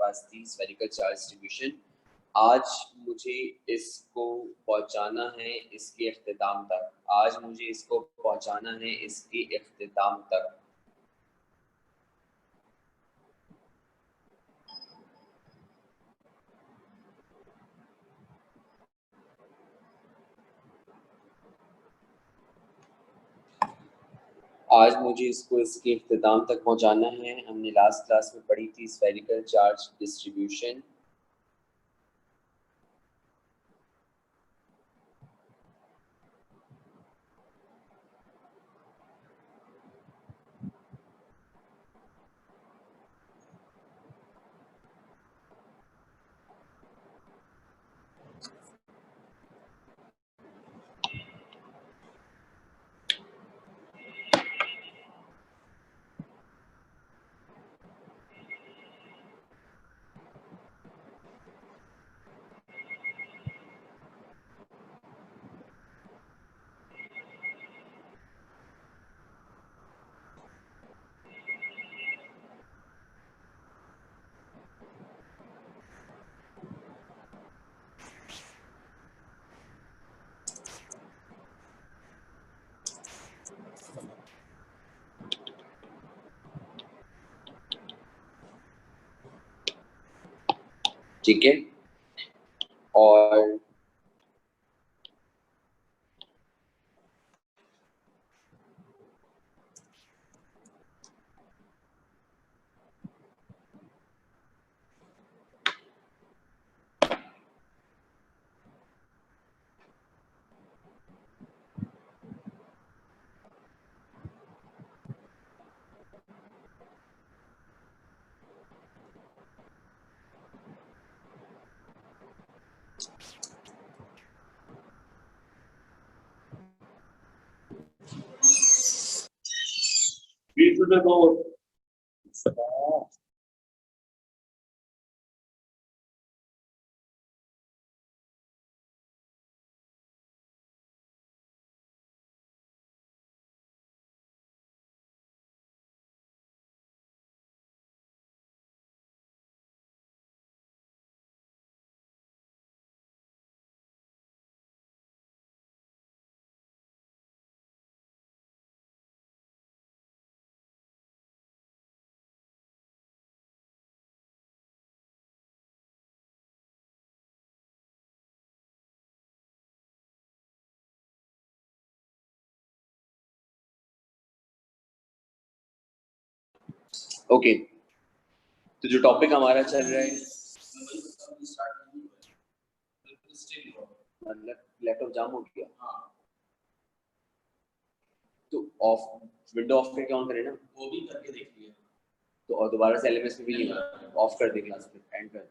पास थी spherical charge distribution. आज मुझे इसको पहुंचाना है इसके इख्तिताम तक। आज मुझे इसको पहुंचाना है इसके इख्तिताम तक। आज मुझे इसको इसके इख्तिताम तक पहुंचाना है। हमने लास्ट क्लास में पढ़ी थी स्फेरिकल चार्ज डिस्ट्रीब्यूशन। ठीक है, और ओके, तो जो टॉपिक हमारा चल रहा है, मतलब लैपटॉप जाम हो गया, तो ऑफ विंडो ऑफ करके ऑन करें ना, वो भी करके देख लिया तो, और दोबारा से एलएमएस में भी नहीं होगा, ऑफ कर दे क्लास में, एंड कर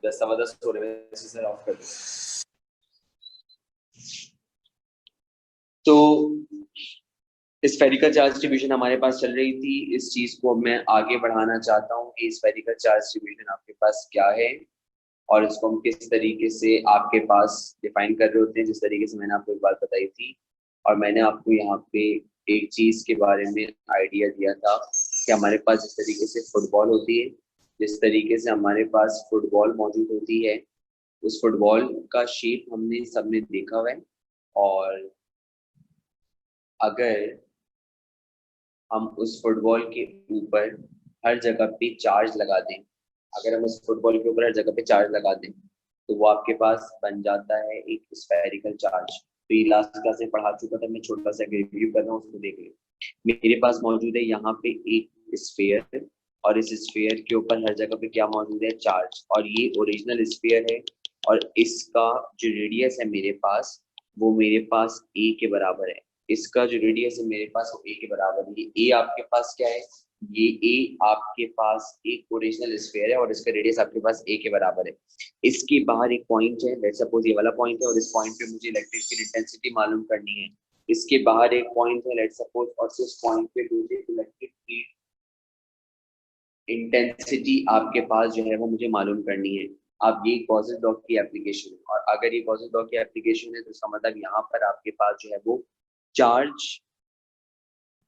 10 सवा 10 हो रहे हैं, सर ऑफ कर दे। तो स्फेरिकल चार्ज डिस्ट्रीब्यूशन हमारे पास चल रही थी। इस चीज को मैं आगे बढ़ाना चाहता हूँ कि स्फेरिकल चार्ज डिस्ट्रीब्यूशन आपके पास क्या है और इसको हम किस तरीके से आपके पास डिफाइन कर रहे होते हैं, जिस तरीके से मैंने आपको एक बात बताई थी। और मैंने आपको यहाँ पे एक चीज के बारे में आइडिया दिया था कि हमारे पास जिस तरीके से फुटबॉल होती है, जिस तरीके से हमारे पास फुटबॉल मौजूद होती है, उस फुटबॉल का शेप हमने सबने देखा हुआ है। और अगर हम उस फुटबॉल के ऊपर हर जगह पे चार्ज लगा दें, अगर हम उस फुटबॉल के ऊपर हर जगह पे चार्ज लगा दें, तो वो आपके पास बन जाता है एक स्फेरिकल चार्ज। तो ये लास्ट क्लास में पढ़ा चुका था, मैं छोटा सा रिव्यू कर रहा हूँ, उसको देख ले। मेरे पास मौजूद है यहाँ पे एक स्फीयर, और इस स्फीयर के ऊपर हर जगह पे क्या मौजूद है, चार्ज। और ये ओरिजिनल स्फीयर है, और इसका जो रेडियस है मेरे पास, वो मेरे पास ए के बराबर है। इसका जो रेडियस है मेरे पास, वो ए के बराबर है। ए आपके पास क्या है, ये ए आपके पास एक ओरिजिनल स्फीयर है, और इसका रेडियस आपके पास ए के बराबर है। इसके बाहर एक पॉइंट है, लेट्स सपोज ये वाला पॉइंट है, और इस पॉइंट पे मुझे इलेक्ट्रिक फील्ड इंटेंसिटी मालूम करनी है। इसके बाहर एक पॉइंट है, लेट्स सपोज, और इस पॉइंट पे मुझे इलेक्ट्रिक फील्ड इंटेंसिटी आपके पास जो है वो मुझे मालूम करनी है। अब ये गॉसेस लॉ की एप्लीकेशन है, और अगर ये गॉसेस लॉ की एप्लीकेशन है तो इसका मतलब यहाँ पर आपके पास जो है वो चार्ज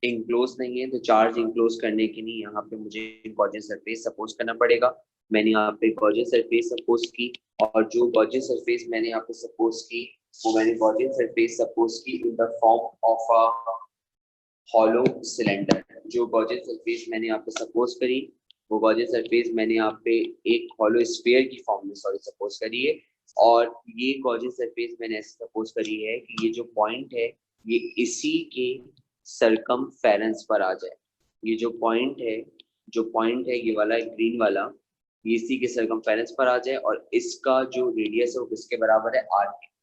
इंक्लोज नहीं है, तो चार्ज इंक्लोज करने के लिए यहाँ पे मुझे गॉसियन सरफेस सपोज करना पड़ेगा। मैंने यहाँ पे गॉसियन सरफेस सपोज की, और जो गॉसियन सरफेस मैंने यहाँ पे सपोज की, वो मैंने गॉसियन सरफेस सपोज की in the form of a hollow cylinder. जो गॉसियन सरफेस मैंने यहाँ पे सपोज करी, वो गॉसियन सरफेस मैंने यहाँ पे एक हॉलो स्फीयर की फॉर्म में सपोज करी है। और ये गॉसियन सरफेस मैंने ऐसे सपोज करी है कि ये जो पॉइंट है ये इसी के सरकमफेरेंस पर आ जाए। ये जो पॉइंट है ये वाला ग्रीन वाला, ये इसी के सरकमफेरेंस पर आ जाए, और इसका जो रेडियस है वो किसके बराबर है, आर के।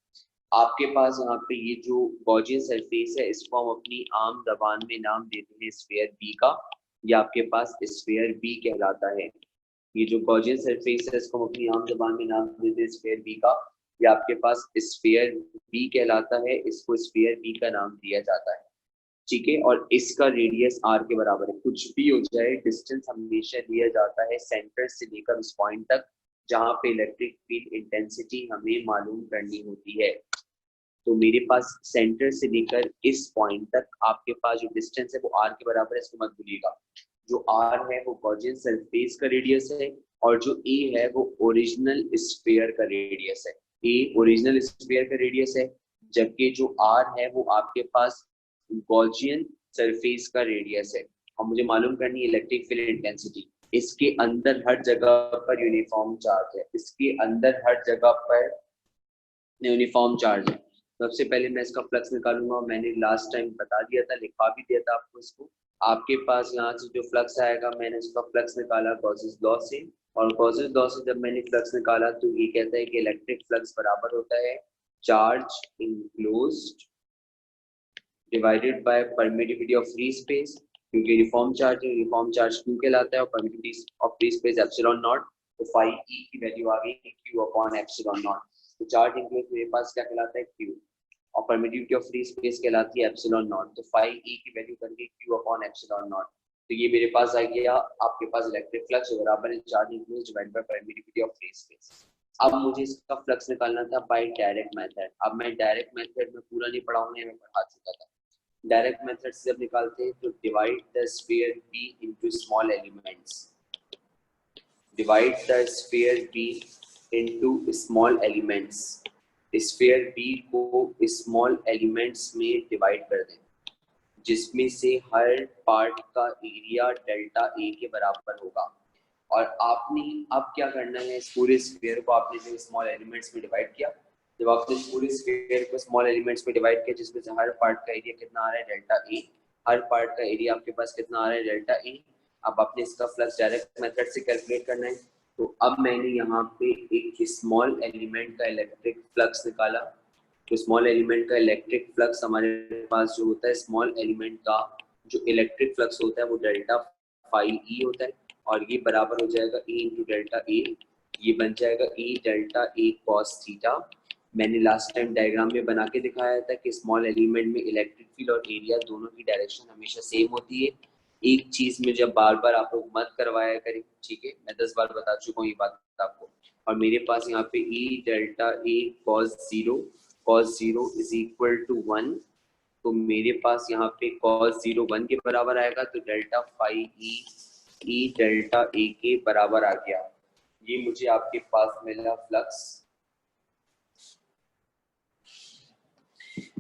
आपके पास यहाँ पे ये जो गॉसियन सरफेस है इसको हम अपनी आम जबान में नाम देते हैं स्फीयर बी का। ये आपके पास स्फीयर बी कहलाता है। ये जो गॉसियन सरफेस है इसको हम अपनी आम जबान में नाम देते हैं स्फीयर बी का। ये आपके पास स्फीयर बी कहलाता है, इसको स्फीयर बी का नाम दिया जाता है, ठीक है। और इसका रेडियस आर के बराबर है। कुछ भी हो जाए, डिस्टेंस हमेशा लिया जाता है सेंटर से लेकर उस पॉइंट तक जहाँ पे इलेक्ट्रिक फील्ड इंटेंसिटी हमें मालूम करनी होती है। तो मेरे पास सेंटर से लेकर इस पॉइंट तक आपके पास जो डिस्टेंस है वो आर के बराबर है, इसको मत भूलिएगा। जो आर है वो गॉसियन सरफेस का रेडियस है, और जो ए है वो ओरिजिनल स्फीयर का रेडियस है। ए ओरिजिनल स्फीयर का रेडियस है, जबकि जो आर है वो आपके पास गॉसियन सरफेस का रेडियस है। और मुझे मालूम करनी है इलेक्ट्रिक फील्ड इंटेंसिटी। इसके अंदर हर जगह पर यूनिफॉर्म चार्ज है, इसके अंदर हर जगह पर यूनिफॉर्म चार्ज है। सबसे पहले मैं इसका फ्लक्स निकालूंगा। मैंने लास्ट टाइम बता दिया था, लिखा भी दिया था आपको इसको। आपके पास यहाँ से जो फ्लक्स आएगा, मैंने इसका फ्लक्स निकाला गॉसेस लॉ से, और गॉसेस लॉ से जब मैंने फ्लक्स निकाला तो ये कहता है कि इलेक्ट्रिक फ्लक्स बराबर होता है charge enclosed divided by permittivity of free space. क्योंकि यूनिफॉर्म चार्ज है, यूनिफॉर्म चार्ज क्यू कहलाता है, और permittivity of free space epsilon naught. तो फाई ई की वैल्यू आ गई क्यू अपॉन एप्सिलॉन नॉट। तो चार्ज इनक्लोज मेरे पास क्या कहलाता है, क्यू, और परमिटिविटी ऑफ फ्री स्पेस कहलाती है एप्सिलॉन नॉट। तो फाई ई की वैल्यू बन गई क्यू अपॉन एप्सिलॉन नॉट। तो ये मेरे पास आ गया आपके पास इलेक्ट्रिक फ्लक्स बराबर है charge enclose divided by permittivity of free space. अब मुझे इसका फ्लक्स निकालना था बाय डायरेक्ट मेथड। अब मैं डायरेक्ट मेथड में पूरा नहीं पढ़ाऊंगा, मैं पढ़ा चुका था। डायरेक्ट मेथड से जब निकालते हैं तो divide the sphere B into small elements. Divide the sphere B into small elements. Sphere B को स्मॉल एलिमेंट्स में डिवाइड कर दें, जिसमें से हर पार्ट का एरिया डेल्टा ए के बराबर होगा। और आपने अब क्या करना है, इस पूरे स्फीयर को आपने जो स्मॉल एलिमेंट्स में डिवाइड किया, जब आपने पूरे स्फीयर को स्मॉल एलिमेंट्स में डिवाइड किया जिसमें से हर पार्ट का एरिया कितना आ रहा है, डेल्टा ए। हर पार्ट का एरिया आपके पास कितना आ रहा है, डेल्टा ए। अब आपने इसका फ्लक्स डायरेक्ट मेथड से कैलकुलेट करना है। तो अब मैंने यहाँ पे एक स्मॉल एलिमेंट का इलेक्ट्रिक फ्लक्स निकाला। तो स्मॉल एलिमेंट का इलेक्ट्रिक फ्लक्स हमारे पास जो होता है, स्मॉल एलिमेंट का जो इलेक्ट्रिक फ्लक्स होता है वो डेल्टा फाई ई होता है, और ये बराबर हो जाएगा E इंटू डेल्टा ए। ये बन जाएगा E delta A cos theta. मैंने लास्ट टाइम डायग्राम में बना के दिखाया था कि स्मॉल एलिमेंट में इलेक्ट्रिक फील्ड और एरिया दोनों की डायरेक्शन हमेशा सेम होती है। एक चीज में जब बार बार आप लोग मत करवाया करें, ठीक है, मैं 10 बार बता चुका हूँ ये बात आपको। और मेरे पास यहाँ पे E delta A cos zero is equal to 1। तो मेरे पास यहाँ पे कॉस 0 1 के बराबर आएगा, तो delta phi E delta A के बराबर आ गया। ये मुझे आपके पास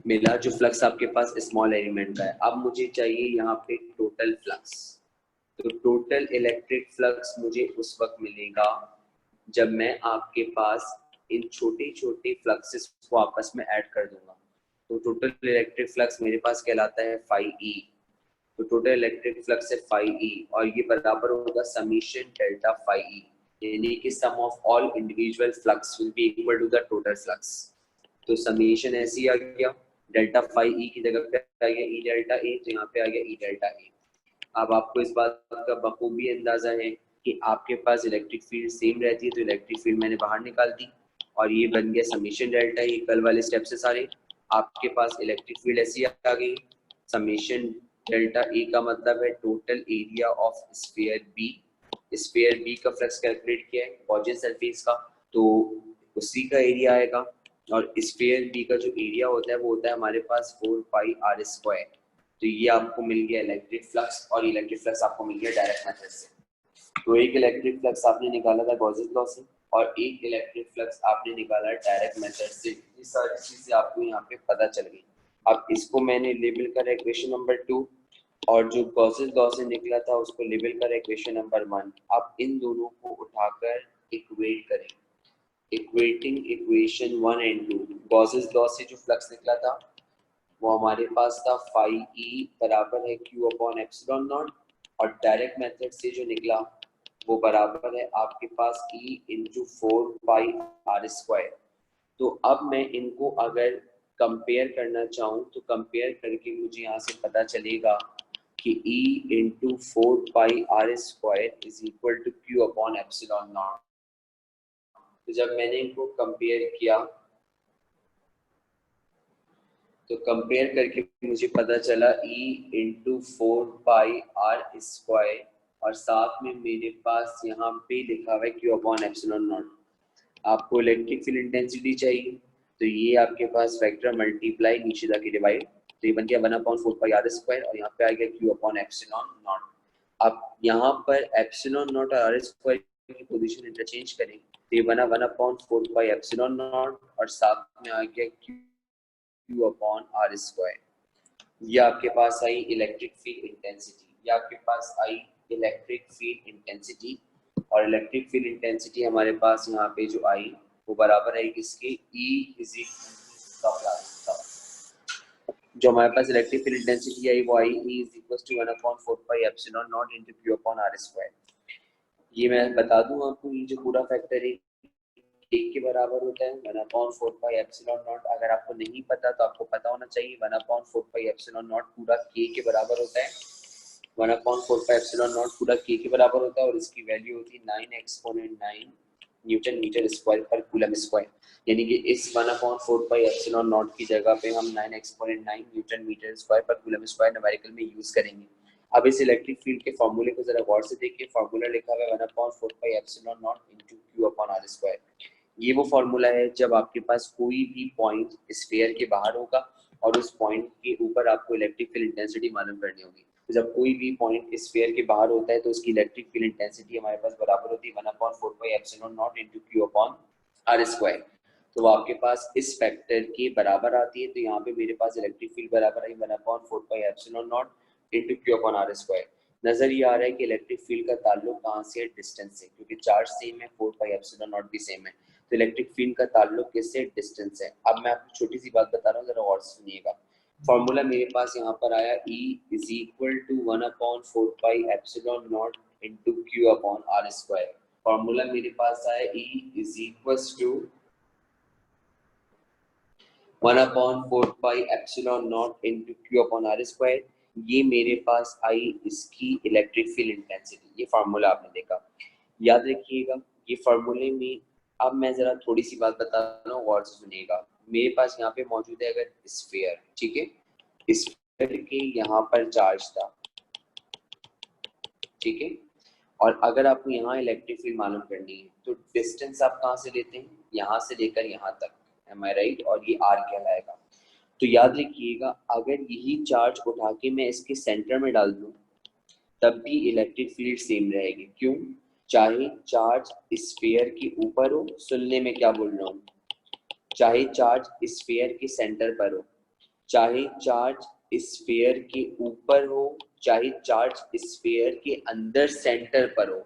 मिला जो फ्लक्स आपके पास स्मॉल एलिमेंट का है। अब मुझे चाहिए यहाँ पे टोटल फ्लक्स। तो टोटल इलेक्ट्रिक फ्लक्स मुझे उस वक्त मिलेगा जब मैं आपके पास इन छोटे छोटे फ्लक्सेस को आपस में ऐड कर दूंगा। तो टोटल इलेक्ट्रिक फ्लक्स मेरे पास कहलाता है फाई ई। तो टोटल इलेक्ट्रिक फ्लक्स है फाई ई, और ये बराबर होगा समीशन डेल्टा फाई ई, यानी कि sum of all individual flux will be equal to the total flux. तो समीशन ऐसे ही आ गया, डेल्टा फाई ई की जगह पे आ गया ई डेल्टा ए, तो यहाँ पे आ गया ई डेल्टा ए। अब आपको इस बात का बखूबी अंदाजा है कि आपके पास इलेक्ट्रिक फील्ड सेम रहती है, तो इलेक्ट्रिक फील्ड मैंने बाहर निकाल दी, और ये बन गया समीशन डेल्टा ए। कल वाले स्टेप से सारे आपके पास इलेक्ट्रिक फील्ड ऐसी आ गई। समीशन डेल्टा ए का मतलब है total area of sphere B. Sphere B का फ्लक्स कैलकुलेट किया है गॉसियन सरफेस का, तो उसी का एरिया आएगा। और स्फीयर बी का जो एरिया होता है वो होता है हमारे पास 4 पाई आर स्क्वायर। तो ये आपको मिल गया इलेक्ट्रिक फ्लक्स, और इलेक्ट्रिक फ्लक्स आपको मिल गया डायरेक्ट मेथड से। तो एक इलेक्ट्रिक फ्लक्स आपने निकाला था गॉसेस लॉ से, और एक इलेक्ट्रिक फ्लक्स आपने निकाला डायरेक्ट मेथड से। ये सारी चीजें आपको यहाँ पे पता चल गई। अब इसको मैंने लेबल करा इक्वेशन नंबर 2, और जो गॉसेस लॉ से निकला था उसको लेबल करा इक्वेशन नंबर 1। अब इन दोनों को उठाकर इक्वेट करें। Equating equation 1 and 2, Gauss's law से जो फ्लक्स निकला था वो हमारे पास था फाई ई बराबर है क्यू अपॉन एप्सिलॉन नॉट, और डायरेक्ट मेथड से जो निकला वो बराबर है आपके पास E into 4 pi R square. तो अब मैं इनको अगर कंपेयर करना चाहूँ तो कंपेयर करके मुझे यहाँ से पता चलेगा कि E into 4 pi R square is equal to Q upon epsilon naught. तो जब मैंने इनको कंपेयर किया तो कंपेयर करके मुझे पता चला E into 4 pi R square, और साथ में मेरे पास यहाँ पे लिखा हुआ है Q अपॉन एप्सिलॉन नॉट। आपको इलेक्ट्रिक फील्ड इंटेंसिटी चाहिए, तो ये आपके पास फैक्टर मल्टीप्लाई नीचे जाके डिवाइड, तो ये बन गया 1/4 पाई आर स्क्वायर, और यहाँ पे आ गया Q अपॉन एप्सिलॉन नॉट। अब यहाँ पर एप्सिलॉन नॉट और आर स्क्वायर की पोजीशन इंटरचेंज करें तो ये बना 1/4 पाई एप्सिलॉन नॉट, और साथ में आ गया Q अपॉन आर स्क्वायर। ये आपके पास आई इलेक्ट्रिक फील्ड इंटेंसिटी, ये आपके पास आई इलेक्ट्रिक फील्ड इंटेंसिटी। और इलेक्ट्रिक फील्ड इंटेंसिटी हमारे पास यहाँ पे जो आई वो बराबर है किसके, E इज जो हमारे पास इलेक्ट्रिक फील्ड इंटेंसिटी आई वो आई E is equal to 1/4 pi epsilon naught into Q upon R square. ये मैं बता दूं आपको, ये जो पूरा फैक्टर है एक के बराबर होता है 1/4 पाई एप्सिलॉन नॉट। अगर आपको नहीं पता तो आपको पता होना चाहिए 1/4 पाई एप्सिलॉन नॉट पूरा k के बराबर होता है। 1/4 पाई एप्सिलॉन नॉट पूरा k के बराबर होता है, और इसकी वैल्यू होती है 9 एक्सपोनेंट 9 न्यूटन मीटर स्क्वायर पर कूलम स्क्वायर। यानी कि इस 1/4 पाई एप्सिलॉन नॉट की जगह पे हम 9 एक्सपोनेंट 9 न्यूटन मीटर स्क्वायर पर कूलम स्क्वायर न्यूमेरिकल में यूज करेंगे। अब इस इलेक्ट्रिक फील्ड के फॉर्मूले को जरा गौर से देखिए। फॉर्मूला लिखा हुआ है 1/4 pi epsilon naught into Q upon R square. ये वो फॉर्मूला है जब आपके पास कोई भी पॉइंट स्फीयर के बाहर होगा और उस पॉइंट के ऊपर आपको इलेक्ट्रिक फील्ड इंटेंसिटी मालूम करनी होगी। तो जब कोई भी पॉइंट स्फीयर के बाहर होता है तो उसकी इलेक्ट्रिक फील्ड इंटेंसिटी हमारे पास बराबर होती है 1/4 pi epsilon naught into Q upon R square. तो वो आपके पास इस फैक्टर के बराबर आती है। तो यहाँ पे मेरे पास इलेक्ट्रिक फील्ड बराबर आई 1/4 pi epsilon naught into Q upon R square. नजर ये आ रहा है कि इलेक्ट्रिक फील्ड का ताल्लुक कहाँ से है, डिस्टेंस से, क्योंकि चार्ज सेम है, 4 पाई एप्सिलॉन नॉट भी सेम है। तो इलेक्ट्रिक फील्ड का ताल्लुक किससे, डिस्टेंस है। अब मैं आपको छोटी सी बात बता रहा हूँ, जरा और सुनिएगा। फॉर्मूला मेरे पास यहाँ पर आया E is equal to 1/4 pi epsilon naught into Q upon R square. Formula मेरे पास आया E is equal to 1/4 pi epsilon naught into Q upon R square. ये मेरे पास आई इसकी इलेक्ट्रिक फील्ड इंटेंसिटी। ये फार्मूला आपने देखा, याद रखिएगा ये फार्मूले में। अब मैं जरा थोड़ी सी बात बता रहा हूँ, गौर से सुनिएगा। मेरे पास यहाँ पे मौजूद है अगर स्फीयर, ठीक है, स्फीयर के यहाँ पर चार्ज था, ठीक है, और अगर आपको यहाँ इलेक्ट्रिक फील्ड मालूम करनी है तो डिस्टेंस आप कहाँ से लेते हैं, यहाँ से लेकर यहाँ तक, एम आई राइट, और ये आर कहलाएगा। तो याद रखिएगा अगर यही चार्ज उठा के मैं इसके सेंटर में डाल दूं तब भी इलेक्ट्रिक फील्ड सेम रहेगी। क्यों, चाहे चार्ज स्फीयर के ऊपर हो, सुनने में क्या बोल रहा हूँ, चाहे चार्ज स्फीयर के सेंटर पर हो, चाहे चार्ज स्फीयर के ऊपर हो, चाहे चार्ज स्फीयर के अंदर सेंटर पर हो,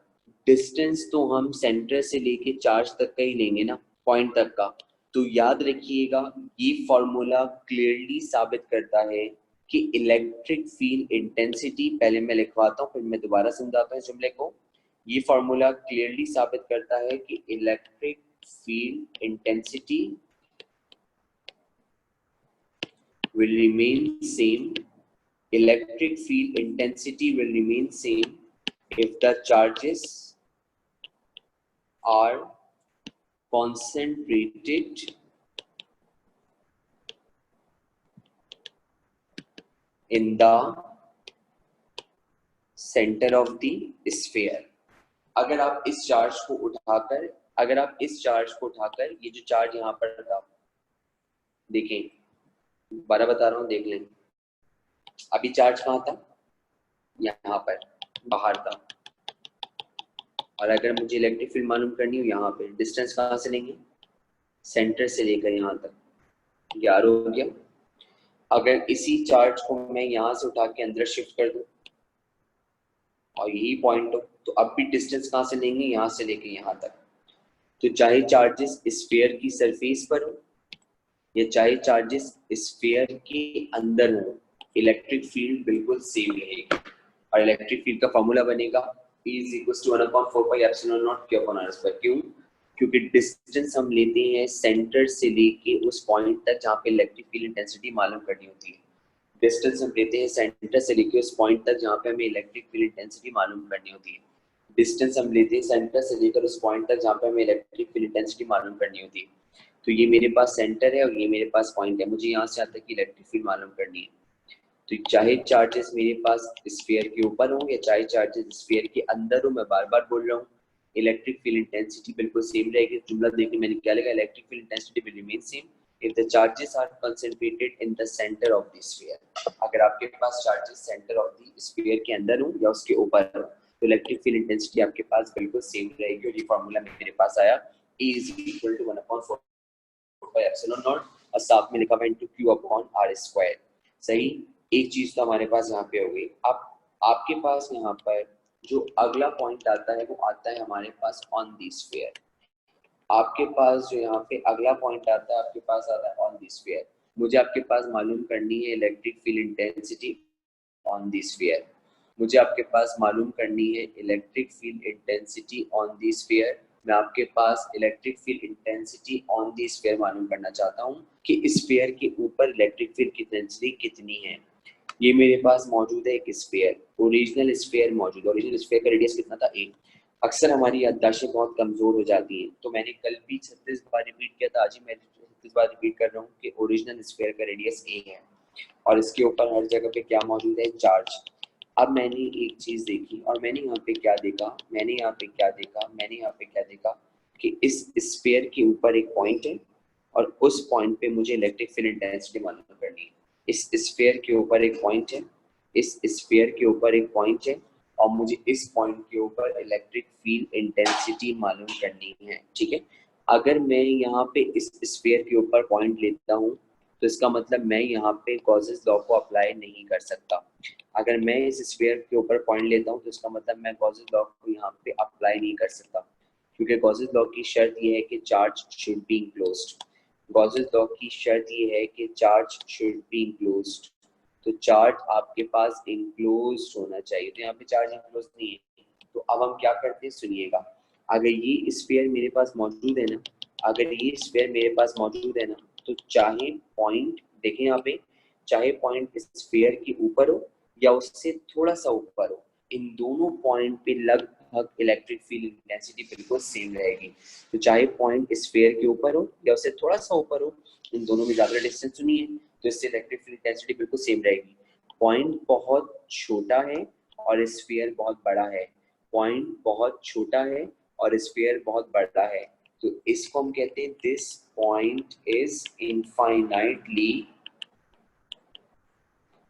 डिस्टेंस तो हम सेंटर से लेके चार्ज तक का ही लेंगे ना, पॉइंट तक का। तो याद रखिएगा ये फॉर्मूला क्लियरली साबित करता है कि इलेक्ट्रिक फील्ड इंटेंसिटी, पहले मैं लिखवाता हूँ फिर मैं दोबारा समझाता हूँ इस जुमले को। ये फॉर्मूला क्लियरली साबित करता है कि electric field intensity will remain same. Electric field intensity will remain same if the charges are concentrated in the center of the sphere. अगर आप इस चार्ज को उठाकर ये जो चार्ज यहाँ पर था, देखें दोबारा बता रहा हूँ, देख लें, अभी चार्ज कहाँ था, यहाँ पर बाहर था, और अगर मुझे इलेक्ट्रिक फील्ड मालूम करनी हो यहाँ पे, डिस्टेंस कहाँ से लेंगे, सेंटर से लेकर यहाँ तक, 11 हो गया। अगर इसी चार्ज को मैं यहाँ से उठा के अंदर शिफ्ट कर दूं और यही पॉइंट हो, तो अब भी डिस्टेंस कहाँ से लेंगे, यहाँ से लेके यहाँ तक। तो चाहे चार्जेस स्फीयर की सरफेस पर हो या चाहे चार्जेस स्फीयर के अंदर हो, इलेक्ट्रिक फील्ड बिल्कुल सेम रहेगी। और इलेक्ट्रिक फील्ड का फॉर्मूला बनेगा E is equals to 1/4 pi epsilon naught Q upon R square। क्यों? क्योंकि डिस्टेंस हम लेते हैं सेंटर से लेके उस पॉइंट तक जहाँ पे इलेक्ट्रिक फील्ड इंटेंसिटी मालूम करनी होती है। डिस्टेंस हम लेते हैं सेंटर से लेके उस पॉइंट तक जहाँ पे हमें इलेक्ट्रिक फील्ड इंटेंसिटी मालूम करनी होती है। डिस्टेंस हम लेते हैं सेंटर से लेकर उस पॉइंट तक जहाँ पे हमें इलेक्ट्रिक फील्ड इंटेंसिटी मालूम करनी होती है। तो ये मेरे पास सेंटर है और ये मेरे पास पॉइंट है, मुझे यहाँ से यहाँ तक की इलेक्ट्रिक फील्ड मालूम करनी है। तो चाहे चार्जेस मेरे पास स्फीयर के ऊपर हो या चाहे चार्जेस स्फीयर के अंदर हो, मैं बार बार बोल रहा हूँ, इलेक्ट्रिक फील्ड इंटेंसिटी बिल्कुल सेम रहेगी। जुमला देखिए मैंने क्या लिखा, electric field intensity will remain same if the charges are concentrated in the center of the sphere। अगर आपके पास charges centre of the sphere के अंदर हो या उसके ऊपर हो, तो इलेक्ट्रिक फील्ड इंटेंसिटी आपके पास बिल्कुल सेम रहेगी। और ये फॉर्मूला मेरे पास आया E is equal to 1/4 pi epsilon naught और साथ में लिखा हुआ into Q upon R square। सही, एक चीज तो हमारे पास यहाँ पे हो गई। अब आपके पास यहाँ पर जो अगला पॉइंट आता है वो आता है हमारे पास ऑन द स्फीयर। आपके पास जो यहाँ पे अगला पॉइंट आता है, आपके पास आता है ऑन द स्फीयर। मुझे आपके पास मालूम करनी है electric field intensity on the sphere. मुझे आपके पास मालूम करनी है electric field intensity on the sphere. मैं आपके पास electric field intensity on the sphere मालूम करना चाहता हूँ कि स्फीयर के ऊपर इलेक्ट्रिक फील्ड की इंटेंसिटी कितनी है। ये मेरे पास मौजूद है एक स्फीयर, ओरिजिनल स्फीयर मौजूद है। ओरिजिनल स्फीयर का रेडियस कितना था, 8। अक्सर हमारी याददाश्तें बहुत कमजोर हो जाती हैं, तो मैंने कल भी 36 बार रिपीट किया था, आज ही मैं 36 बार रिपीट कर रहा हूँ कि ओरिजिनल स्फीयर का रेडियस ए है और इसके ऊपर हर जगह पे क्या मौजूद है, चार्ज। अब मैंने एक चीज देखी और मैंने यहाँ पे क्या देखा, मैंने यहाँ पे क्या देखा, मैंने यहाँ पे क्या देखा कि इस स्फीयर के ऊपर एक पॉइंट है और उस पॉइंट पे मुझे इलेक्ट्रिक फील्ड इंटेंसिटी मालूम करनी है। इस स्फीयर के ऊपर एक पॉइंट है, इस स्फीयर के ऊपर एक पॉइंट है और मुझे इस पॉइंट के ऊपर इलेक्ट्रिक फील्ड इंटेंसिटी मालूम करनी है। ठीक है, अगर मैं यहाँ पे इस स्फीयर के ऊपर पॉइंट लेता हूँ तो इसका मतलब मैं यहाँ पे गॉसेस लॉ को अप्लाई नहीं कर सकता। अगर मैं इस स्फीयर के ऊपर पॉइंट लेता हूँ तो इसका मतलब मैं गॉसेस लॉ को यहाँ पे अप्लाई नहीं कर सकता, क्योंकि गॉसेस लॉ की शर्त ये है कि charge should be enclosed. Gauss's law की शर्त ये है कि चार्ज शुड बी इनक्लोज्ड, तो चार्ज आपके पास इनक्लोज्ड होना चाहिए। तो यहाँ पे चार्ज इनक्लोज्ड नहीं है, तो अब हम क्या करते हैं सुनिएगा। अगर ये स्फीयर मेरे पास मौजूद है ना, अगर ये स्फीयर मेरे पास मौजूद है ना, तो चाहे पॉइंट देखें यहाँ पे, चाहे पॉइंट स्फीयर के ऊपर हो या उससे थोड़ा सा ऊपर हो, इन दोनों पॉइंट पे लगभग इलेक्ट्रिक फील्ड इंटेंसिटी बिल्कुल सेम रहेगी। तो चाहे पॉइंट स्फीयर के ऊपर हो या उससे थोड़ा सा ऊपर हो, इन दोनों में ज्यादा डिस्टेंस नहीं है, तो इससे इलेक्ट्रिक फील्ड इंटेंसिटी बिल्कुल सेम रहेगी। पॉइंट बहुत छोटा है और स्फीयर बहुत बड़ा है, पॉइंट बहुत छोटा है और स्फीयर बहुत बड़ा है, तो इसको हम कहते हैं this point is infinitely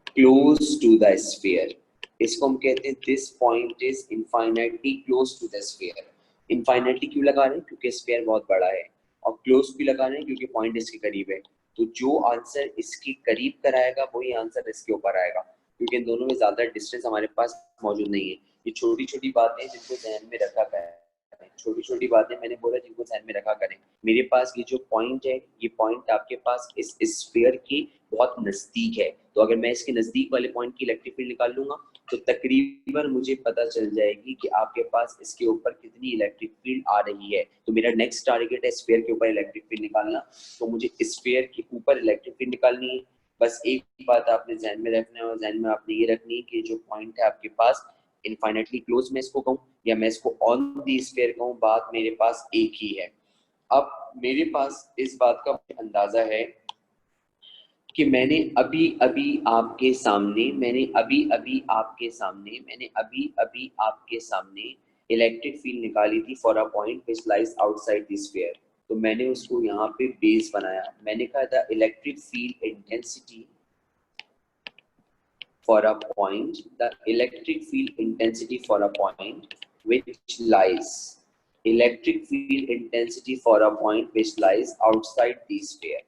close to the sphere. इसको हम कहते हैं this point is infinitely close to the sphere. Infinitely क्यों लगा रहे हैं, क्योंकि स्फीयर बहुत बड़ा है, और क्लोज क्यों लगा रहे हैं, क्योंकि पॉइंट इसके करीब है। तो जो आंसर इसके करीब कराएगा वही आंसर इसके ऊपर आएगा, क्योंकि इन दोनों में ज्यादा डिस्टेंस हमारे पास मौजूद नहीं है। ये छोटी छोटी बातें जिनको ध्यान में रखा करें, छोटी छोटी बातें मैंने बोला जिनको ध्यान में रखा करें। मेरे पास ये जो पॉइंट है, ये पॉइंट आपके पास इस स्फीयर के बहुत नजदीक है, तो अगर मैं इसके नजदीक वाले पॉइंट की इलेक्ट्रिक फील्ड निकाल लूंगा तो तकरीबन मुझे पता चल जाएगी कि आपके पास इसके ऊपर कितनी इलेक्ट्रिक फील्ड आ रही है। तो मेरा नेक्स्ट टारगेट है स्फीयर के ऊपर इलेक्ट्रिक फील्ड निकालना, तो मुझे स्फीयर के ऊपर इलेक्ट्रिक फील्ड निकालनी है। बस एक बात आपने ध्यान में रखना है, और ध्यान में आपने ये रखनी है कि जो पॉइंट है आपके पास इनफाइनाइटली क्लोज मैं इसको कहूँ या मैं इसको ऑन दी स्फीयर कहूँ, बात मेरे पास एक ही है। अब मेरे पास इस बात का अंदाजा है कि मैंने अभी अभी आपके सामने इलेक्ट्रिक फील्ड निकाली थी for a point which lies outside the sphere. तो मैंने उसको यहाँ पे बेस बनाया, मैंने कहा था electric field intensity for a point, the electric field intensity for a point which lies outside the sphere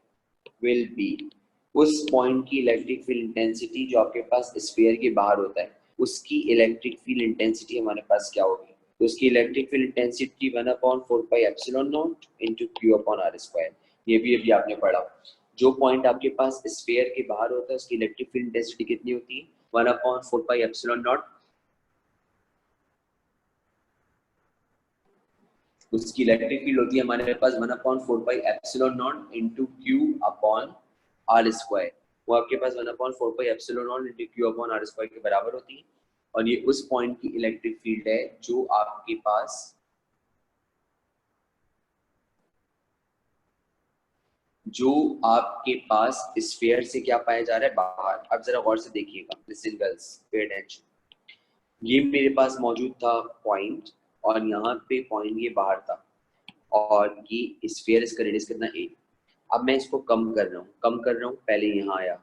will be, उस पॉइंट की इलेक्ट्रिक फील्ड इंटेंसिटी जो आपके पास स्फीयर के बाहर होता है उसकी इलेक्ट्रिक फील्ड इंटेंसिटी हमारे पास क्या होगी, तो उसकी electric field intensity 1/4 pi epsilon naught into q upon r square. ये भी अभी आपने पढ़ा, जो पॉइंट आपके पास स्फीयर के बाहर होता है उसकी इलेक्ट्रिक फील्ड इंटेंसिटी कितनी होती है, 1/4 पाई एप्सिलॉन नॉट, उसकी इलेक्ट्रिक फील्ड होती है हमारे पास 1/4 pi epsilon naught into q upon r square. वो आपके पास 1/4 pi epsilon naught into q upon r square के बराबर होती है, और ये उस पॉइंट की इलेक्ट्रिक फील्ड है जो आपके पास स्फीयर से क्या पाया जा रहा है, बाहर। अब जरा गौर से देखिएगा, लिसन गर्ल्स, पे अटेंशन। ये मेरे पास मौजूद था पॉइंट, और यहाँ पे पॉइंट ये बाहर था, और ये स्फीयर, इसका रेडियस कितना a। अब मैं इसको कम कर रहा हूँ, पहले यहाँ आया,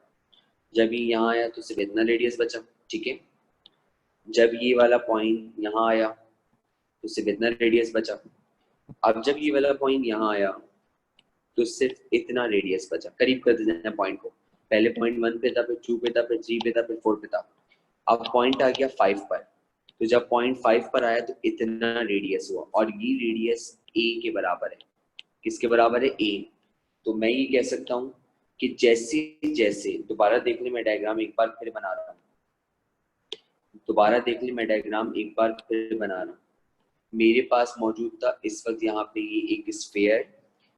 जब ये यहाँ आया तो सिर्फ इतना रेडियस बचा, ठीक है। जब ये वाला पॉइंट यहाँ आया तो सिर्फ इतना रेडियस बचा। अब जब ये वाला पॉइंट यहाँ आया तो सिर्फ इतना रेडियस बचा। करीब कर देते हैं पॉइंट को, पहले पॉइंट 1 पे था, फिर 2 पे था, फिर 3 पे था, फिर 4 पे था। अब पॉइंट आ गया 5 पर, तो जब पॉइंट 5 पर आया तो इतना रेडियस हुआ, और ये रेडियस a के बराबर है। किसके बराबर है, a। तो मैं ये कह सकता हूँ कि जैसे जैसे, दोबारा देख ले, मैं डायग्राम एक बार फिर बना रहा हूँ, मेरे पास मौजूद था इस वक्त यहाँ पे ये एक स्फीयर,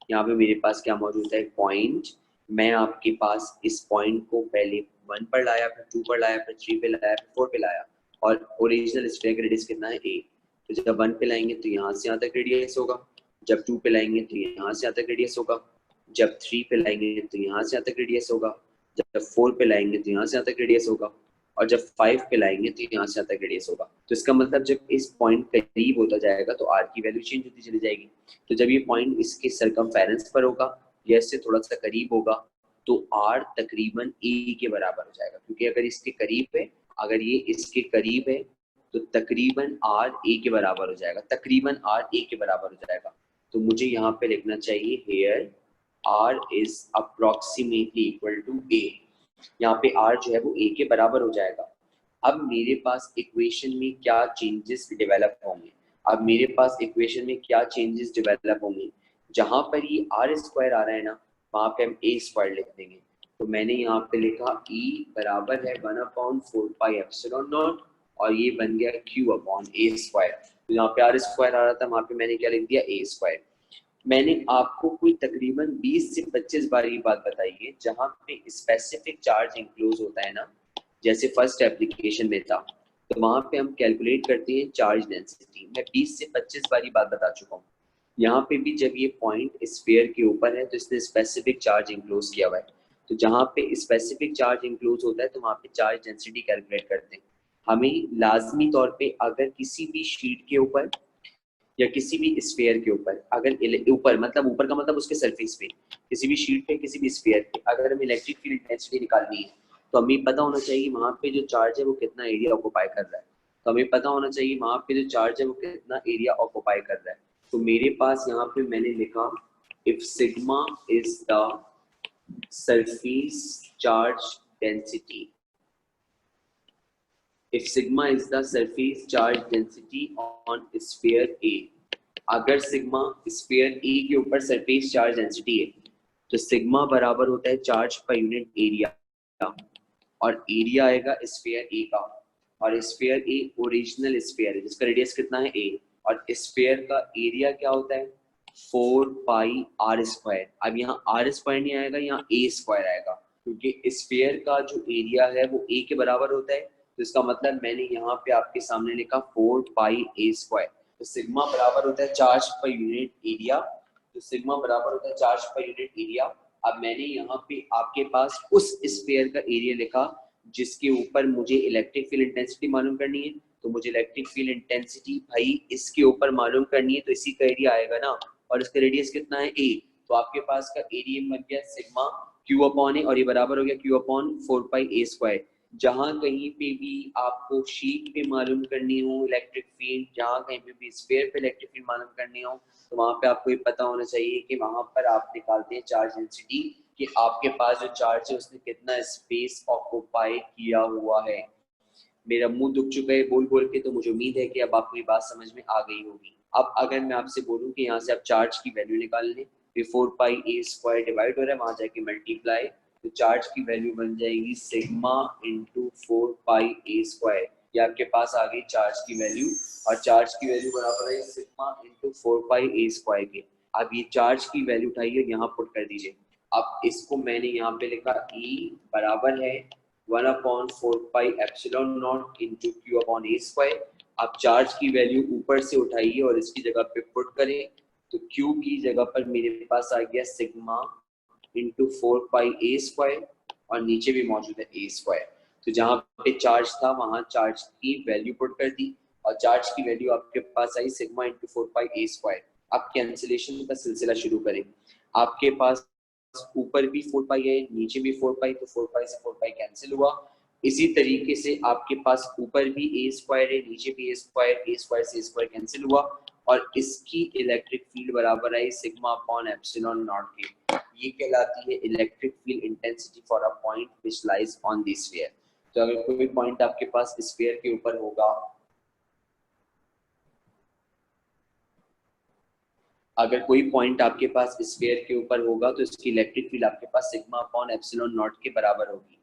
यहाँ पे मेरे पास क्या मौजूद है, एक पॉइंट। मैं आपके पास इस पॉइंट को पहले 1 पर लाया, फिर 2 पर लाया, फिर 3 पे लाया, फिर 4 पे लाया, और ओरिजिनल स्फीयर का रेडियस कितना है, a। तो जब 1 पे लाएंगे तो यहाँ से यहाँ तक रेडियस होगा, जब 2 पे लाएंगे तो यहाँ से यहाँ तक रेडियस होगा, जब 3 पे लाएंगे तो यहाँ से यहाँ तक रेडियस होगा, जब 4 पे लाएंगे तो यहाँ से यहाँ तक रेडियस होगा, और जब 5 पे लाएंगे तो यहाँ से यहाँ तक रेडियस होगा। तो इसका मतलब जब इस पॉइंट करीब होता जाएगा तो r की वैल्यू चेंज होती चली जाएगी। तो जब ये पॉइंट इसके सरकमफेरेंस पर होगा या इससे थोड़ा सा करीब होगा तो r तकरीबन a के बराबर हो जाएगा, क्योंकि अगर इसके करीब है, अगर ये इसके करीब है तो तकरीबन r a के बराबर हो जाएगा, तकरीबन r a के बराबर हो जाएगा। तो मुझे यहाँ पे लिखना चाहिए hair r is approximately equal to a। यहाँ पे r जो है वो a के बराबर हो जाएगा। अब मेरे पास इक्वेशन में क्या चेंजेस डेवलप होंगे, जहां पर ये r स्क्वायर आ रहा है ना, वहां पे हम a स्क्वायर लिख देंगे। तो मैंने यहाँ पे लिखा e बराबर है 1/4 पाई एप्सिलॉन नॉट, और ये बन गया q अपॉन a स्क्वायर। तो यहाँ पे r स्क्वायर आ रहा था, वहां पे मैंने क्या लिख दिया, a स्क्वायर। मैंने आपको कोई तकरीबन 20 से 25 बार ये बात बताई है, जहां पे स्पेसिफिक चार्ज इंक्लूज होता है ना, जैसे फर्स्ट एप्लीकेशन में था, तो वहां पे हम कैलकुलेट करते हैं चार्ज डेंसिटी। मैं 20 से 25 बार ये बात बता चुका हूँ। यहाँ पे भी जब ये पॉइंट स्फीयर के ऊपर है तो इसने स्पेसिफिक चार्ज इंक्लूज किया हुआ है। तो जहाँ पे स्पेसिफिक चार्ज इंक्लूज होता है तो वहाँ पे चार्ज डेंसिटी कैलकुलेट करते हैं। हमें लाजमी तौर पे अगर किसी भी शीट के ऊपर या किसी भी स्फीयर के ऊपर, अगर ऊपर मतलब ऊपर का मतलब उसके सरफेस पे, किसी भी शीट पे, किसी भी स्फीयर पे अगर हमें इलेक्ट्रिक फील्ड इंटेंसिटी निकालनी है तो हमें पता होना चाहिए वहां पे जो चार्ज है वो कितना एरिया ऑक्यूपाई कर रहा है। तो हमें पता होना चाहिए वहां पे जो चार्ज है वो कितना एरिया ऑक्यूपाई कर रहा है। तो मेरे पास यहाँ पे मैंने लिखा if sigma is the surface charge density, if sigma is the surface charge density on sphere A, अगर सिग्मा स्फीयर A के ऊपर सरफेस चार्ज डेंसिटी है तो सिग्मा बराबर होता है चार्ज पर यूनिट एरिया, और एरिया आएगा स्फीयर A का, और स्फीयर A ओरिजिनल स्फीयर है जिसका रेडियस कितना है A, और स्फीयर का एरिया क्या होता है 4 पाई r स्क्वायर। अब यहाँ r स्क्वायर नहीं आएगा, यहाँ a स्क्वायर आएगा, क्योंकि स्फीयर का जो एरिया है वो a के बराबर होता है। तो इसका मतलब मैंने यहाँ पे आपके सामने लिखा 4 पाई a स्क्वायर। तो सिग्मा बराबर होता है चार्ज पर यूनिट एरिया, तो सिग्मा बराबर होता है चार्ज पर यूनिट एरिया। अब मैंने यहाँ पे आपके पास उस स्फीयर का एरिया लिखा जिसके ऊपर मुझे इलेक्ट्रिक फील्ड इंटेंसिटी मालूम करनी है। तो मुझे इलेक्ट्रिक फील्ड इंटेंसिटी भाई इसके ऊपर मालूम करनी है, तो इसी का एरिया आएगा ना, और इसका रेडियस कितना है a। तो आपके पास का एरिया बन गया सिग्मा q अपॉन ए, और ये बराबर हो गया q upon 4 pi a square. जहां कहीं पे भी आपको शीट पे मालूम करनी हो इलेक्ट्रिक फील्ड, जहां कहीं पे भी स्फीयर पे इलेक्ट्रिक फील्ड मालूम करनी हो, तो वहां पे आपको ये पता होना चाहिए कि वहां पर आप निकालते हैं चार्ज डेंसिटी, कि आपके पास जो चार्ज है उसने कितना स्पेस ऑक्यूपाई किया हुआ है। मेरा मुंह दुख चुका है बोल बोल के, तो मुझे उम्मीद है कि अब आपको ये बात समझ में आ गई होगी। अब अगर मैं आपसे बोलूं कि यहाँ से आप चार्ज की वैल्यू निकाल लें, तो 4 पाई a² डिवाइड हो रहा है, वहां जाके मल्टीप्लाई, तो चार्ज की वैल्यू बन जाएगी सिग्मा इंटू 4 पाई a²। ये आपके पास आ गई चार्ज की वैल्यू, और चार्ज की वैल्यू बराबर है सिग्मा इंटू 4 पाई a² के। अब ये चार्ज की वैल्यू उठाइए, यहाँ पुट कर दीजिए। अब इसको मैंने यहाँ पे लिखा E बराबर है 1/4 pi epsilon not into Q/a²। आप चार्ज की वैल्यू ऊपर से उठाइए और इसकी जगह पे पुट करें, तो Q की जगह पर मेरे पास आ गया सिग्मा इंटू 4 पाई a², और नीचे भी मौजूद है a²। तो जहाँ पे चार्ज था वहां चार्ज की वैल्यू पुट कर दी, और चार्ज की वैल्यू आपके पास आई सिग्मा इंटू 4 पाई a²। अब कैंसिलेशन का सिलसिला शुरू करें। आपके पास ऊपर भी 4 पाई है, नीचे भी 4 पाई, तो 4 पाई से 4 पाई कैंसिल हुआ। इसी तरीके से आपके पास ऊपर भी a² है, नीचे भी a² से a² कैंसिल हुआ, और इसकी इलेक्ट्रिक फील्ड बराबर आई सिग्मा अपॉन एप्सिलॉन नॉट के। ये कहलाती है electric field intensity for a point which lies on the sphere. तो अगर कोई पॉइंट आपके पास स्फीयर के ऊपर होगा, अगर कोई पॉइंट आपके पास स्फीयर के ऊपर होगा तो इसकी इलेक्ट्रिक फील्ड आपके पास सिग्मा अपॉन एप्सिलॉन नॉट के बराबर होगी।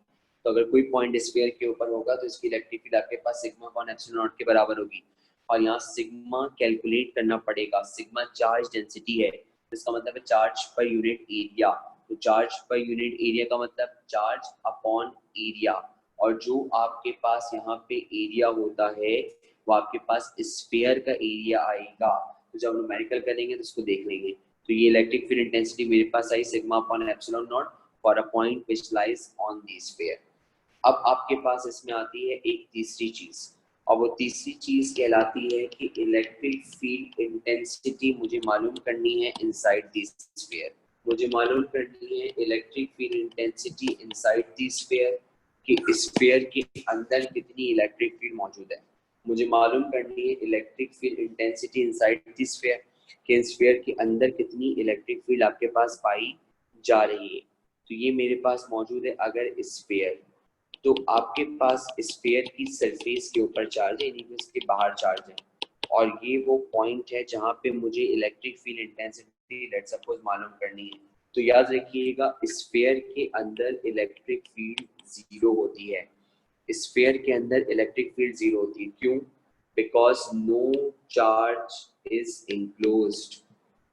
तो अगर कोई पॉइंट स्फीयर के ऊपर होगा तो इसकी इलेक्ट्रिक फील्ड आपके पास सिग्मा अपॉन एप्सिलॉन नॉट के बराबर होगी। और यहाँ सिग्मा कैलकुलेट करना पड़ेगा, सिग्मा चार्ज डेंसिटी है, तो इसका मतलब है चार्ज पर यूनिट एरिया। तो चार्ज पर यूनिट एरिया का मतलब चार्ज अपॉन एरिया, और जो आपके पास यहाँ पे एरिया होता है वो आपके पास स्फीयर का एरिया आएगा। तो जब न्यूमेरिकल करेंगे तो इसको देख लेंगे। तो ये इलेक्ट्रिक फील्ड इंटेंसिटी मेरे पास आई sigma upon epsilon naught for a point which lies on the sphere. अब आपके पास इसमें आती है एक तीसरी चीज, और वो तीसरी चीज कहलाती है कि इलेक्ट्रिक फील्ड इंटेंसिटी मुझे मालूम करनी है इनसाइड द स्फीयर। मुझे मालूम करनी है electric field intensity inside the sphere, कि स्फीयर के अंदर कितनी इलेक्ट्रिक फील्ड मौजूद है। मुझे मालूम करनी है electric field intensity inside the sphere, कि स्फीयर के अंदर कितनी इलेक्ट्रिक फील्ड आपके पास पाई जा रही है। तो ये मेरे पास मौजूद है अगर स्फीयर, तो आपके पास स्फीयर की सरफेस के ऊपर चार्ज है, यानी कि उसके बाहर चार्ज है, और ये वो पॉइंट है जहां पे मुझे electric field intensity let's suppose मालूम करनी है। तो याद रखिएगा स्फीयर के अंदर इलेक्ट्रिक फील्ड जीरो होती है। स्फीयर के अंदर इलेक्ट्रिक फील्ड जीरो होती है, क्यों? Because no charge is enclosed,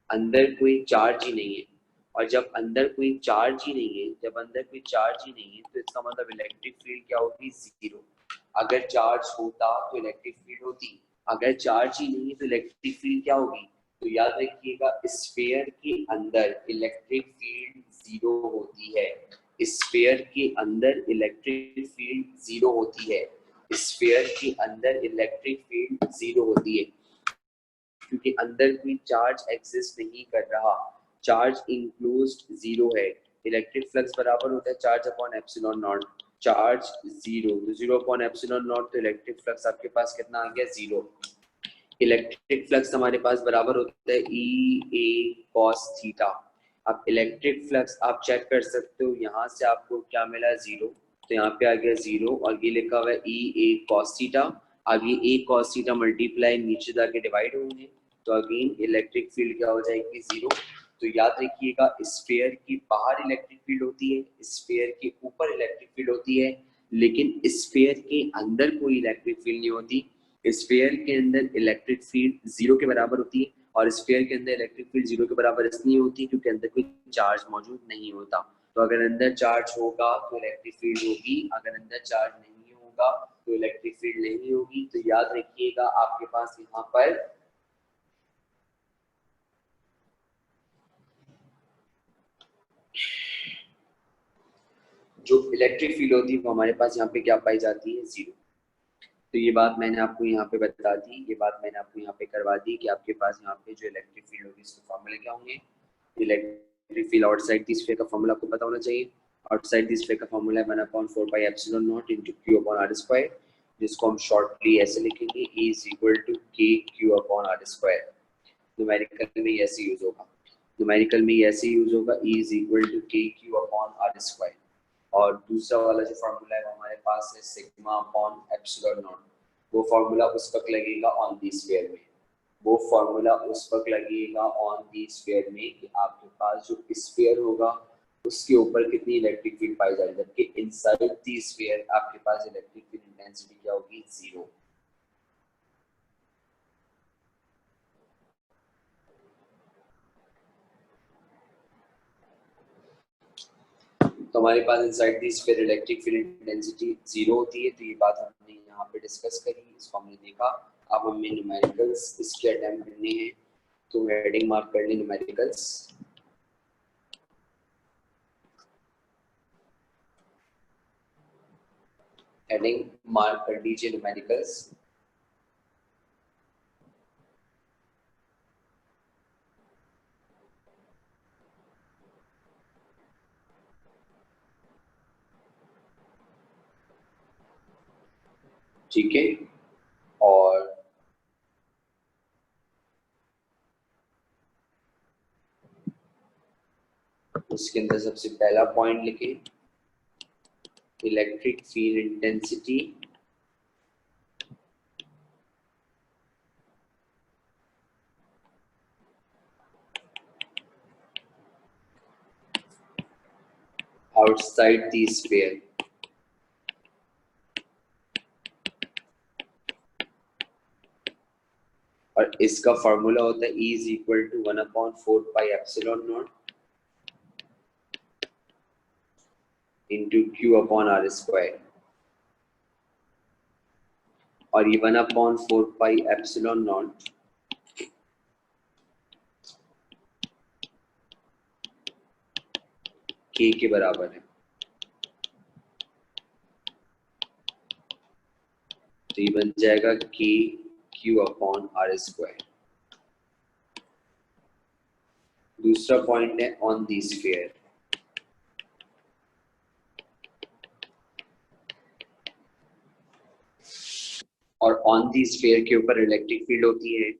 अंदर कोई चार्ज ही नहीं है। और जब अंदर कोई चार्ज ही नहीं है, जब अंदर कोई चार्ज ही नहीं है, तो इसका मतलब इलेक्ट्रिक फील्ड क्या होगी? जीरो। अगर चार्ज होता तो इलेक्ट्रिक फील्ड होती, अगर चार्ज ही नहीं है तो इलेक्ट्रिक फील्ड क्या होगी? तो याद रखिएगा स्फीयर के अंदर इलेक्ट्रिक फील्ड जीरो होती है। स्फीयर के अंदर इलेक्ट्रिक फील्ड जीरो होती है। स्फीयर के अंदर इलेक्ट्रिक फील्ड जीरो होती है, क्योंकि अंदर कोई चार्ज एग्जिस्ट नहीं कर रहा, चार्ज इंक्लोज्ड जीरो है। इलेक्ट्रिक फ्लक्स बराबर होता है charge upon epsilon not, charge zero, तो जीरो अपॉन एप्सिलॉन नॉट, तो इलेक्ट्रिक फ्लक्स आपके पास कितना आ गया? जीरो। इलेक्ट्रिक फ्लक्स हमारे पास बराबर होता है ई ए कॉस थीटा। अब इलेक्ट्रिक फ्लक्स आप चेक कर सकते हो, यहाँ से आपको क्या मिला? जीरो, तो यहाँ पे आ गया जीरो, और ये लिखा हुआ है ई ए कॉस थीटा। अब ये ए कॉस थीटा मल्टीप्लाई नीचे जाके डिवाइड होंगे, तो अगेन इलेक्ट्रिक फील्ड क्या हो जाएगी? जीरो। तो याद रखिएगा स्फीयर की बाहर इलेक्ट्रिक फील्ड होती है, स्फीयर के ऊपर इलेक्ट्रिक फील्ड होती है, लेकिन स्फीयर के अंदर कोई इलेक्ट्रिक फील्ड नहीं होती। स्फीयर के अंदर इलेक्ट्रिक फील्ड जीरो के बराबर होती है, और स्फीयर के अंदर इलेक्ट्रिक फील्ड जीरो के बराबर इसलिए होती है क्योंकि अंदर कोई चार्ज मौजूद नहीं होता। तो अगर अंदर चार्ज होगा तो इलेक्ट्रिक फील्ड होगी, अगर अंदर चार्ज नहीं होगा तो इलेक्ट्रिक फील्ड नहीं होगी। तो याद रखिएगा आपके पास यहाँ पर जो इलेक्ट्रिक फील्ड होती है वो हमारे पास यहाँ पे क्या पाई जाती है? जीरो। तो ये बात मैंने आपको यहाँ पे बता दी, ये बात मैंने आपको यहाँ पे करवा दी कि आपके पास यहाँ पे जो इलेक्ट्रिक फील्ड होगी इसके फॉर्मूले क्या होंगे। Electric field outside the sphere का फॉर्मूला आपको पता होना चाहिए। आउटसाइड दिस स्फीयर का फॉर्मूला है 1/4 pi epsilon naught into q upon r square, जिसको हम शॉर्टली ऐसे लिखेंगे E is equal to k q upon r square। Numerical में ऐसे यूज होगा, न्यूमेरिकल में ऐसे यूज होगा E is equal to k q upon r square। और दूसरा वाला जो फार्मूला है वो हमारे पास है सिग्मा अपॉन एप्सिलॉन नॉट। वो फार्मूला उस वक्त लगेगा ऑन दी स्फीयर में, वो फार्मूला उस वक्त लगेगा ऑन दी स्फीयर में कि आपके पास जो स्फीयर होगा उसके ऊपर कितनी इलेक्ट्रिक फील्ड पाई जाएगी, जबकि इनसाइड दी स्फीयर आपके पास इलेक्ट्रिक फील्ड इंटेंसिटी क्या होगी, 0। तो हमारे पास inside the sphere electric field intensity 0 होती है। तो ये बात हमने यहाँ पे डिस्कस करी, इसको हमने देखा। अब हमें न्यूमेरिकल्स इसके अटेम्प्ट करने हैं, तो हेडिंग मार्क कर लें न्यूमेरिकल्स। हेडिंग मार्क कर लीजिए न्यूमेरिकल्स। ठीक है, और उसके अंदर सबसे पहला पॉइंट लिखें, electric field intensity outside the sphere. और इसका फॉर्मूला होता है E is equal to 1/4 pi epsilon naught into q upon r square। और ये 1/4 pi epsilon naught k के बराबर है। तो ये बन जाएगा k q upon r square. दूसरा पॉइंट है ऑन दी स्फीयर। और ऑन दी स्फीयर के ऊपर इलेक्ट्रिक फील्ड होती है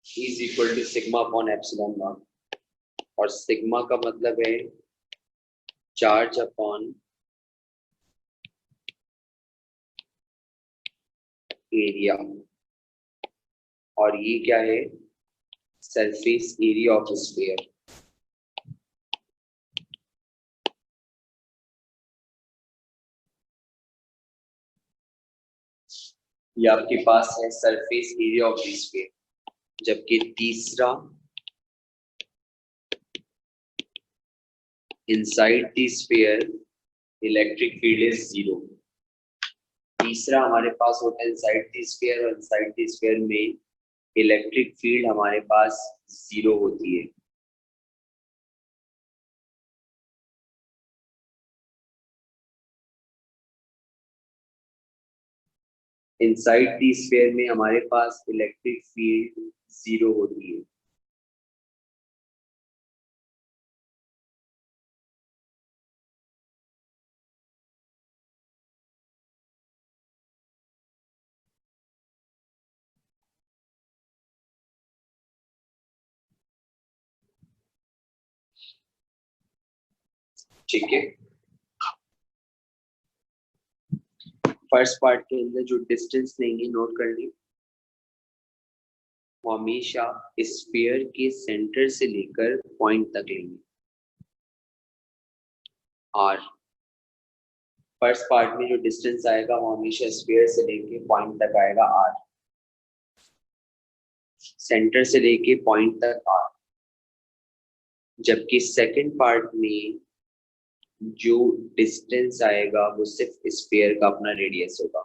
E is equal to sigma upon epsilon naught. और सिग्मा का मतलब है चार्ज अपॉन एरिया, और ये क्या है, सरफेस एरिया ऑफ स्फीयर। ये आपके पास है surface area of the sphere. जबकि तीसरा inside the sphere electric field is 0। तीसरा हमारे पास होता है इनसाइड द स्फीयर, और इनसाइड द स्फीयर में इलेक्ट्रिक फील्ड हमारे पास 0 होती है। इनसाइड द स्फीयर में हमारे पास इलेक्ट्रिक फील्ड 0 होती है। ठीक है, फर्स्ट पार्ट के अंदर जो डिस्टेंस लेंगे नोट कर ली, वो हमेशा स्फीयर के सेंटर से लेकर पॉइंट तक लेंगे आर। फर्स्ट पार्ट में जो डिस्टेंस आएगा वो हमेशा स्फीयर से लेके पॉइंट तक आएगा आर, सेंटर से लेके पॉइंट तक आर। जबकि सेकंड पार्ट में जो डिस्टेंस आएगा वो सिर्फ स्फीयर का अपना रेडियस होगा।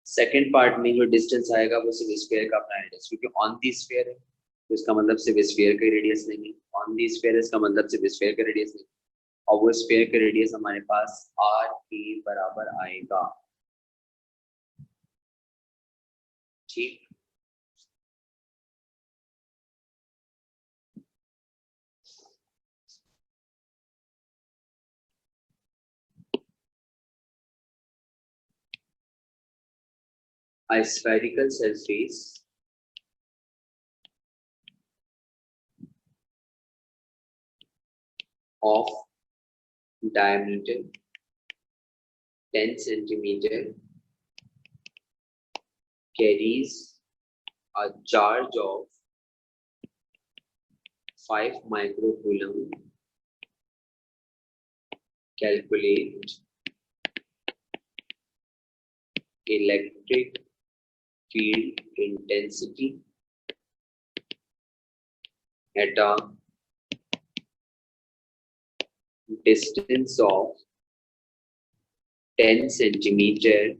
सेकंड पार्ट में जो डिस्टेंस आएगा वो सिर्फ स्फीयर का अपना रेडियस, क्योंकि ऑन दी स्फीयर है तो इसका मतलब सिर्फ स्फीयर का रेडियस नहीं, ऑन दी स्फीयर इसका मतलब सिर्फ स्फीयर का रेडियस नहीं, और वो स्फीयर का रेडियस हमारे पास आर के बराबर आएगा। ठीक, A spherical surface of diameter 10 centimeter carries a charge of 5 microcoulomb. Calculate electric field intensity at a distance of 10 centimeter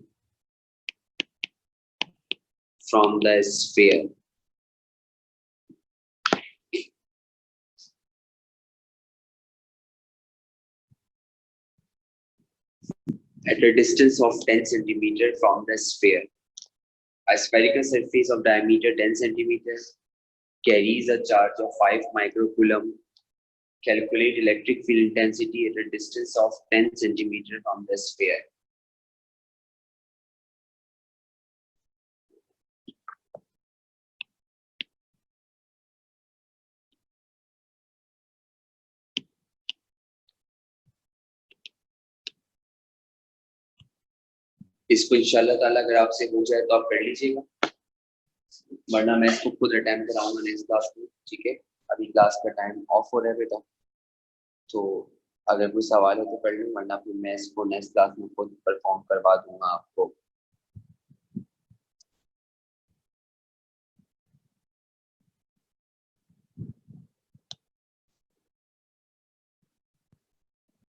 from the sphere. At a distance of 10 centimeter from the sphere, a spherical surface of diameter 10 centimeters carries a charge of 5 microcoulomb. Calculate electric field intensity at a distance of 10 centimeter from the sphere. इसको इंशाल्लाह ताला अगर आपसे हो जाए तो आप कर लीजिएगा, वरना मैं इसको खुद अटेम्प्ट कराऊंगा नेक्स्ट क्लास में। ठीक है, अभी क्लास का टाइम ऑफ हो रहा है बेटा, तो अगर कोई सवाल है तो कर लूँ, वरना फिर मैं इसको नेक्स्ट क्लास में खुद परफॉर्म करवा दूंगा आपको।